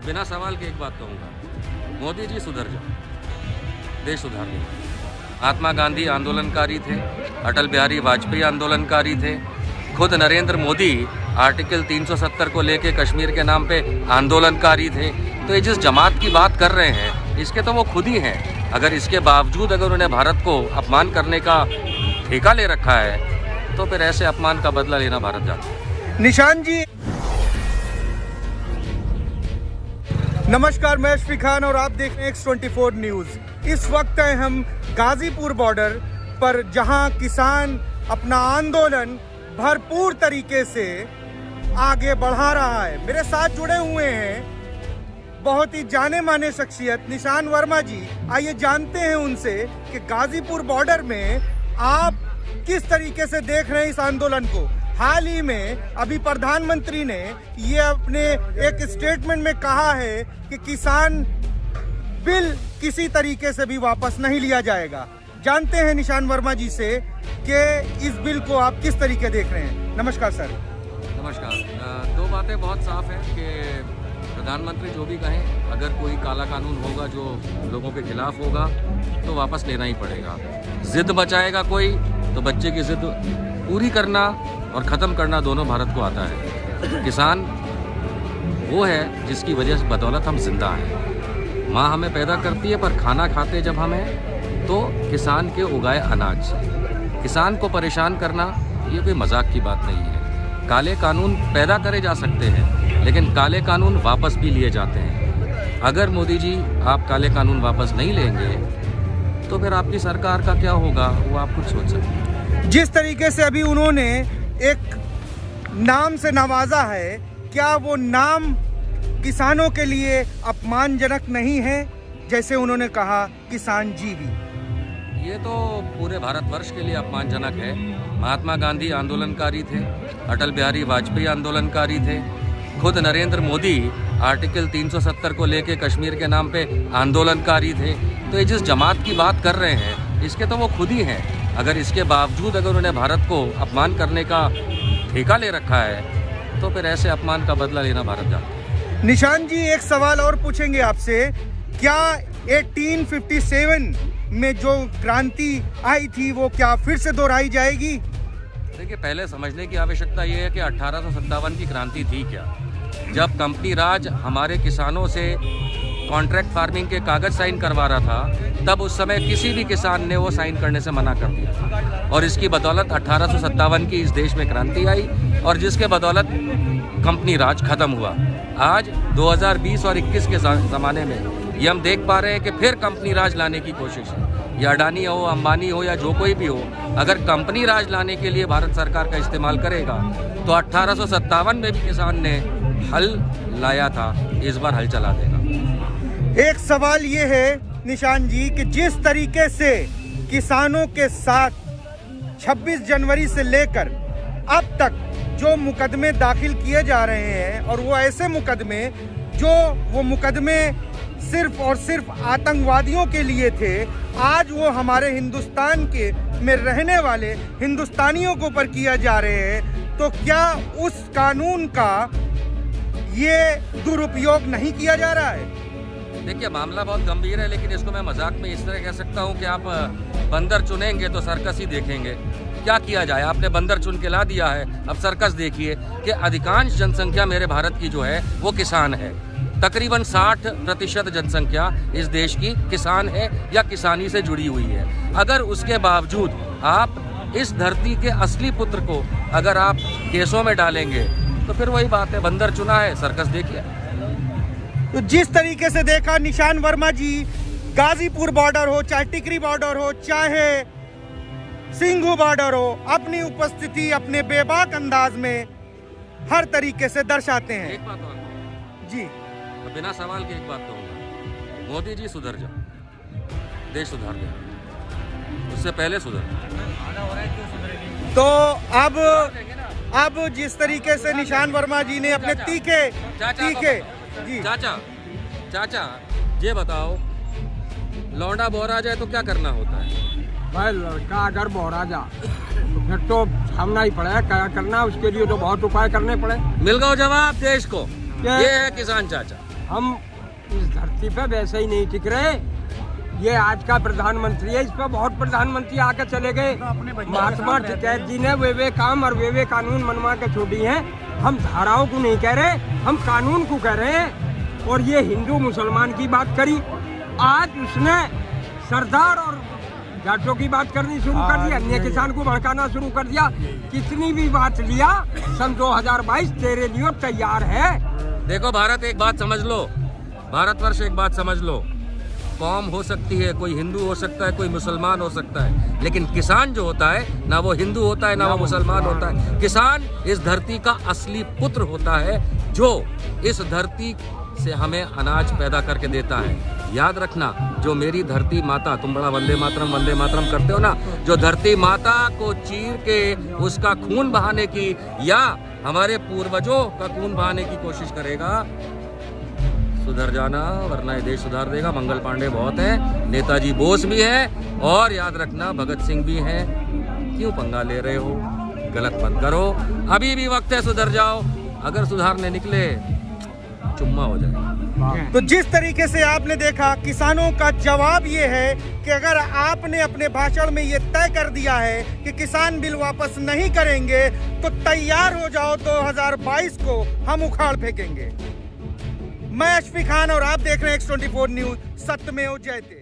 बिना सवाल के एक बात कहूँगा, मोदी जी सुधर जाओ, देश सुधार लेगा। महात्मा गांधी आंदोलनकारी थे, अटल बिहारी वाजपेयी आंदोलनकारी थे, खुद नरेंद्र मोदी आर्टिकल 370 को लेके कश्मीर के नाम पे आंदोलनकारी थे। तो ये जिस जमात की बात कर रहे हैं, इसके तो वो खुद ही हैं। अगर इसके बावजूद अगर उन्हें भारत को अपमान करने का ठेका ले रखा है, तो फिर ऐसे अपमान का बदला लेना भारत जाता है। निशान जी नमस्कार, मैं शफी खान और आप देख रहे हैं X24 न्यूज़। इस वक्त हैं हम गाजीपुर बॉर्डर पर, जहां किसान अपना आंदोलन भरपूर तरीके से आगे बढ़ा रहा है। मेरे साथ जुड़े हुए हैं बहुत ही जाने माने शख्सियत निशान वर्मा जी। आइए जानते हैं उनसे कि गाजीपुर बॉर्डर में आप किस तरीके से देख रहे हैं इस आंदोलन को। हाल ही में अभी प्रधानमंत्री ने ये अपने एक स्टेटमेंट में कहा है कि किसान बिल किसी तरीके से भी वापस नहीं लिया जाएगा। जानते हैं निशान वर्मा जी से कि इस बिल को आप किस तरीके देख रहे हैं। नमस्कार सर। नमस्कार। दो बातें बहुत साफ हैं कि प्रधानमंत्री जो भी कहें, अगर कोई काला कानून होगा जो लोगों के खिलाफ होगा तो वापस लेना ही पड़ेगा। जिद बचाएगा कोई तो बच्चे की जिद पूरी करना और ख़त्म करना दोनों भारत को आता है। किसान वो है जिसकी वजह से बदौलत हम जिंदा हैं। माँ हमें पैदा करती है, पर खाना खाते जब हमें तो किसान के उगाए अनाज से। किसान को परेशान करना ये कोई मजाक की बात नहीं है। काले कानून पैदा करे जा सकते हैं, लेकिन काले कानून वापस भी लिए जाते हैं। अगर मोदी जी आप काले कानून वापस नहीं लेंगे तो फिर आपकी सरकार का क्या होगा, वो आप खुद सोच सकते हैं। जिस तरीके से अभी उन्होंने एक नाम से नवाजा है, क्या वो नाम किसानों के लिए अपमानजनक नहीं है? जैसे उन्होंने कहा किसान जीवी, ये तो पूरे भारतवर्ष के लिए अपमानजनक है। महात्मा गांधी आंदोलनकारी थे, अटल बिहारी वाजपेयी आंदोलनकारी थे, खुद नरेंद्र मोदी आर्टिकल 370 को लेके कश्मीर के नाम पे आंदोलनकारी थे। तो ये जिस जमात की बात कर रहे हैं, इसके तो वो खुद ही हैं। अगर इसके बावजूद अगर उन्हें भारत को अपमान करने का ठेका ले रखा है, तो फिर ऐसे अपमान का बदला लेना भारत जाता है। निशान जी एक सवाल और पूछेंगे आपसे, क्या 1857 में जो क्रांति आई थी वो क्या फिर से दोहराई जाएगी? देखिए, पहले समझने की आवश्यकता ये है कि 1857 की क्रांति थी क्या। जब कंपनी राज हमारे किसानों से कॉन्ट्रैक्ट फार्मिंग के कागज साइन करवा रहा था, तब उस समय किसी भी किसान ने वो साइन करने से मना कर दिया, और इसकी बदौलत 1857 की इस देश में क्रांति आई, और जिसके बदौलत कंपनी राज खत्म हुआ। आज 2020 और 21 के ज़माने में ये हम देख पा रहे हैं कि फिर कंपनी राज लाने की कोशिश है। या अडानी हो, अंबानी हो, या जो कोई भी हो, अगर कंपनी राज लाने के लिए भारत सरकार का इस्तेमाल करेगा तो 1857 में भी किसान ने हल लाया था, इस बार हल चला देगा। एक सवाल ये है निशान जी कि जिस तरीके से किसानों के साथ 26 जनवरी से लेकर अब तक जो मुकदमे दाखिल किए जा रहे हैं, और वो ऐसे मुकदमे सिर्फ और सिर्फ आतंकवादियों के लिए थे, आज वो हमारे हिंदुस्तान के में रहने वाले हिंदुस्तानियों के ऊपर किया जा रहे हैं। तो क्या उस कानून का ये दुरुपयोग नहीं किया जा रहा है? देखिए, मामला बहुत गंभीर है, लेकिन इसको मैं मजाक में इस तरह कह सकता हूँ कि आप बंदर चुनेंगे तो सर्कस ही देखेंगे। क्या किया जाए, आपने बंदर चुन के ला दिया है, अब सर्कस देखिए कि अधिकांश जनसंख्या मेरे भारत की जो है वो किसान है। तकरीबन 60% जनसंख्या इस देश की किसान है या किसानी से जुड़ी हुई है। अगर उसके बावजूद आप इस धरती के असली पुत्र को अगर आप केसों में डालेंगे तो फिर वही बात है, बंदर चुना है, सर्कस देखिए। तो जिस तरीके से देखा निशान वर्मा जी, गाजीपुर बॉर्डर हो, चाहे टिकरी बॉर्डर हो, चाहे सिंघू बॉर्डर हो, अपनी उपस्थिति अपने बेबाक अंदाज में हर तरीके से दर्शाते हैं। एक बात और जी, तो बिना सवाल के एक बात कहूँगा, मोदी जी सुधर जाओ, देश सुधार लेगा। उससे पहले सुधर। तो अब जिस तरीके से निशान वर्मा जी ने अपने तीखे जी चाचा ये बताओ, लौंडा बोरा जाए तो क्या करना होता है? भाई लड़का अगर बोरा जा तो फिर तो सामना ही पड़ेगा, क्या करना उसके लिए तो बहुत उपाय करने पड़े। मिल गया जवाब देश को, ये है किसान चाचा। हम इस धरती पे वैसे ही नहीं टिक रहे। ये आज का प्रधानमंत्री है, इस पर बहुत प्रधानमंत्री आके चले गए। महात्मा टिकैत जी ने वे काम और वे कानून मनवा के छोड़ी हैं। हम धाराओं को नहीं कह रहे, हम कानून को कह रहे हैं। और ये हिंदू मुसलमान की बात करी, आज उसने सरदार और जाटों की बात करनी शुरू कर दी, अन्य किसान को भड़काना शुरू कर दिया। कितनी भी बात लिया, सन 2022 तेरे लिए तैयार है। देखो भारत, एक बात समझ लो, भारतवर्ष एक बात समझ लो, कौम हो सकती है, कोई हिंदू हो सकता है, कोई मुसलमान हो सकता है, लेकिन किसान जो होता है ना वो हिंदू होता है ना वो मुसलमान होता है। किसान इस धरती का असली पुत्र होता है, जो इस धरती से हमें अनाज पैदा करके देता है। याद रखना, जो मेरी धरती माता, तुम बड़ा वंदे मातरम करते हो ना, जो धरती माता को चीर के उसका खून बहाने की या हमारे पूर्वजों का खून बहाने की कोशिश करेगा, सुधर जाना, वरना ये देश सुधार देगा। मंगल पांडे बहुत है, नेताजी बोस भी है, और याद रखना भगत सिंह भी हैं। क्यों पंगा ले रहे हो? गलत मत करो, अभी भी वक्त है, सुधर जाओ। अगर सुधारने निकले चुम्मा हो जाएगा। तो जिस तरीके से आपने देखा, किसानों का जवाब ये है कि अगर आपने अपने भाषण में ये तय कर दिया है कि किसान बिल वापस नहीं करेंगे, तो तैयार हो जाओ, 2022 को हम उखाड़ फेंकेंगे। मैं अशफी खान और आप देख रहे हैं X24 न्यूज, सत्यमेव जयते।